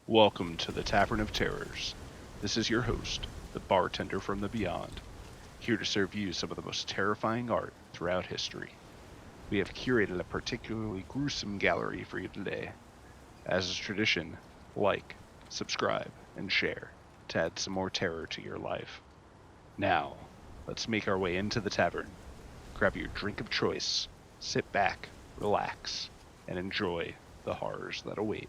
Welcome to the Tavern of Terrors. This is your host, the bartender from the beyond, here to serve you some of the most terrifying art throughout history. We have curated a particularly gruesome gallery for you today. As is tradition, like, subscribe, and share to add some more terror to your life. Now, let's make our way into the tavern. Grab your drink of choice, sit back, relax, and enjoy the horrors that await.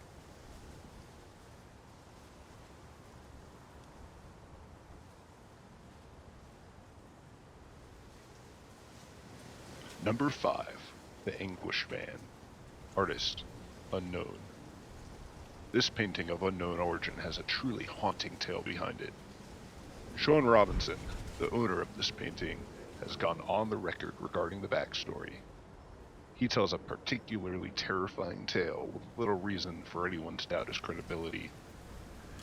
Number 5, The Anguish Man. Artist, unknown. This painting of unknown origin has a truly haunting tale behind it. Sean Robinson, the owner of this painting, has gone on the record regarding the backstory. He tells a particularly terrifying tale with little reason for anyone to doubt his credibility.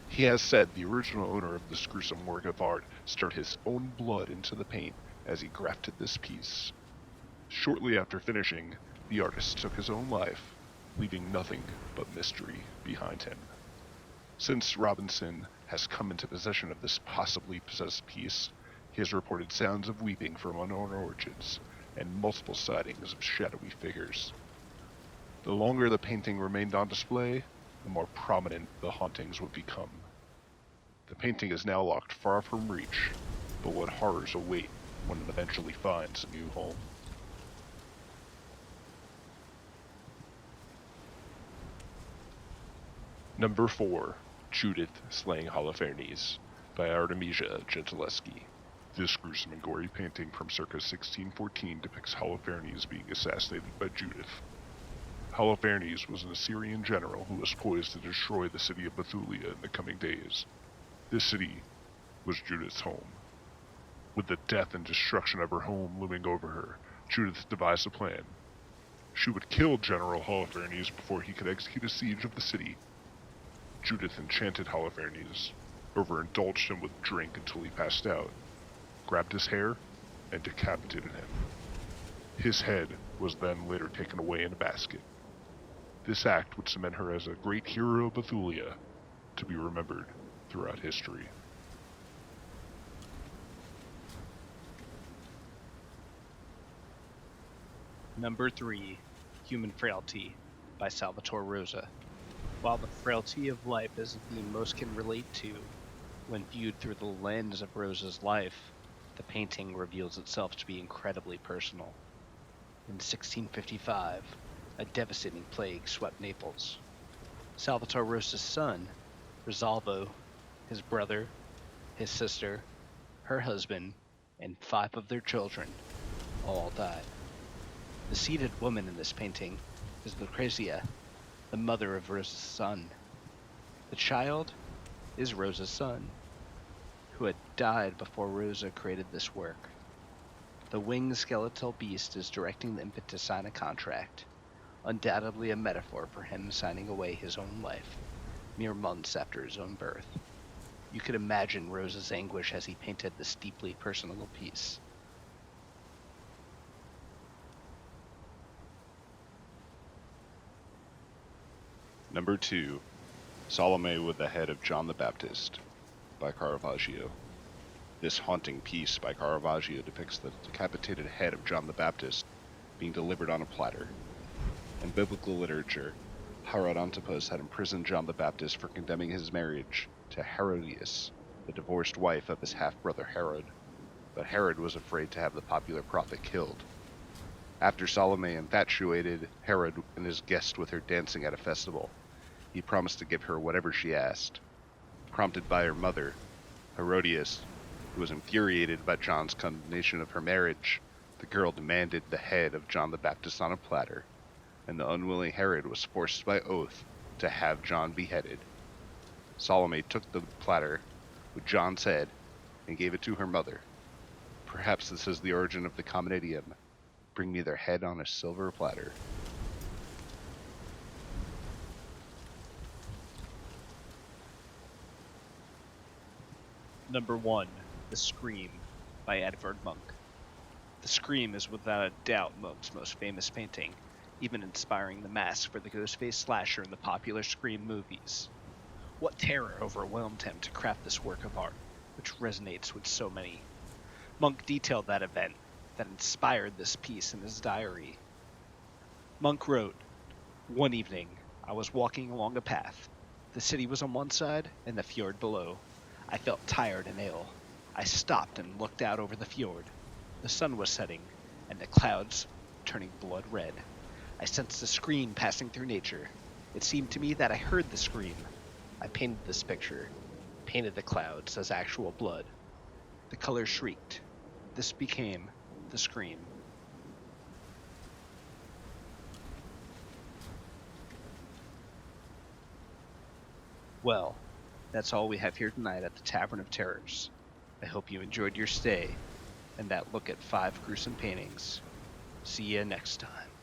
He has said the original owner of this gruesome work of art stirred his own blood into the paint as he grafted this piece. Shortly after finishing, the artist took his own life, leaving nothing but mystery behind him. Since Robinson has come into possession of this possibly possessed piece, he has reported sounds of weeping from unknown origins and multiple sightings of shadowy figures. The longer the painting remained on display, the more prominent the hauntings would become. The painting is now locked far from reach, but what horrors await when it eventually finds a new home? Number 4, Judith Slaying Holofernes, by Artemisia Gentileschi. This gruesome and gory painting from circa 1614 depicts Holofernes being assassinated by Judith. Holofernes was an Assyrian general who was poised to destroy the city of Bethulia in the coming days. This city was Judith's home. With the death and destruction of her home looming over her, Judith devised a plan. She would kill General Holofernes before he could execute a siege of the city. Judith enchanted Holofernes, overindulged him with drink until he passed out, grabbed his hair, and decapitated him. His head was then later taken away in a basket. This act would cement her as a great hero of Bethulia, to be remembered throughout history. Number 3, Human Frailty, by Salvatore Rosa. While the frailty of life is a theme most can relate to, when viewed through the lens of Rosa's life, the painting reveals itself to be incredibly personal. In 1655, a devastating plague swept Naples. Salvatore Rosa's son, Rosalvo, his brother, his sister, her husband, and 5 of their children all died. The seated woman in this painting is Lucrezia, the mother of Rosa's son. The child is Rosa's son, who had died before Rosa created this work. The winged skeletal beast is directing the infant to sign a contract, undoubtedly a metaphor for him signing away his own life, mere months after his own birth. You could imagine Rosa's anguish as he painted this deeply personal piece. Number 2, Salome with the Head of John the Baptist, by Caravaggio. This haunting piece by Caravaggio depicts the decapitated head of John the Baptist being delivered on a platter. In biblical literature, Herod Antipas had imprisoned John the Baptist for condemning his marriage to Herodias, the divorced wife of his half-brother Herod, but Herod was afraid to have the popular prophet killed. After Salome infatuated Herod and his guest with her dancing at a festival, he promised to give her whatever she asked. Prompted by her mother, Herodias, who was infuriated by John's condemnation of her marriage, the girl demanded the head of John the Baptist on a platter, and the unwilling Herod was forced by oath to have John beheaded. Salome took the platter with John's head and gave it to her mother. Perhaps this is the origin of the common idiom, "Bring me their head on a silver platter." Number 1, The Scream, by Edvard Munch. The Scream is without a doubt Munch's most famous painting, even inspiring the mask for the Ghostface slasher in the popular Scream movies. What terror overwhelmed him to craft this work of art, which resonates with so many? Monk detailed that event that inspired this piece in his diary. Monk wrote, "One evening, I was walking along a path. The city was on one side and the fjord below. I felt tired and ill. I stopped and looked out over the fjord. The sun was setting, and the clouds turning blood red. I sensed a scream passing through nature. It seemed to me that I heard the scream. I painted this picture, painted the clouds as actual blood. The colors shrieked. This became the scream." Well, that's all we have here tonight at the Tavern of Terrors. I hope you enjoyed your stay and that look at 5 gruesome paintings. See ya next time.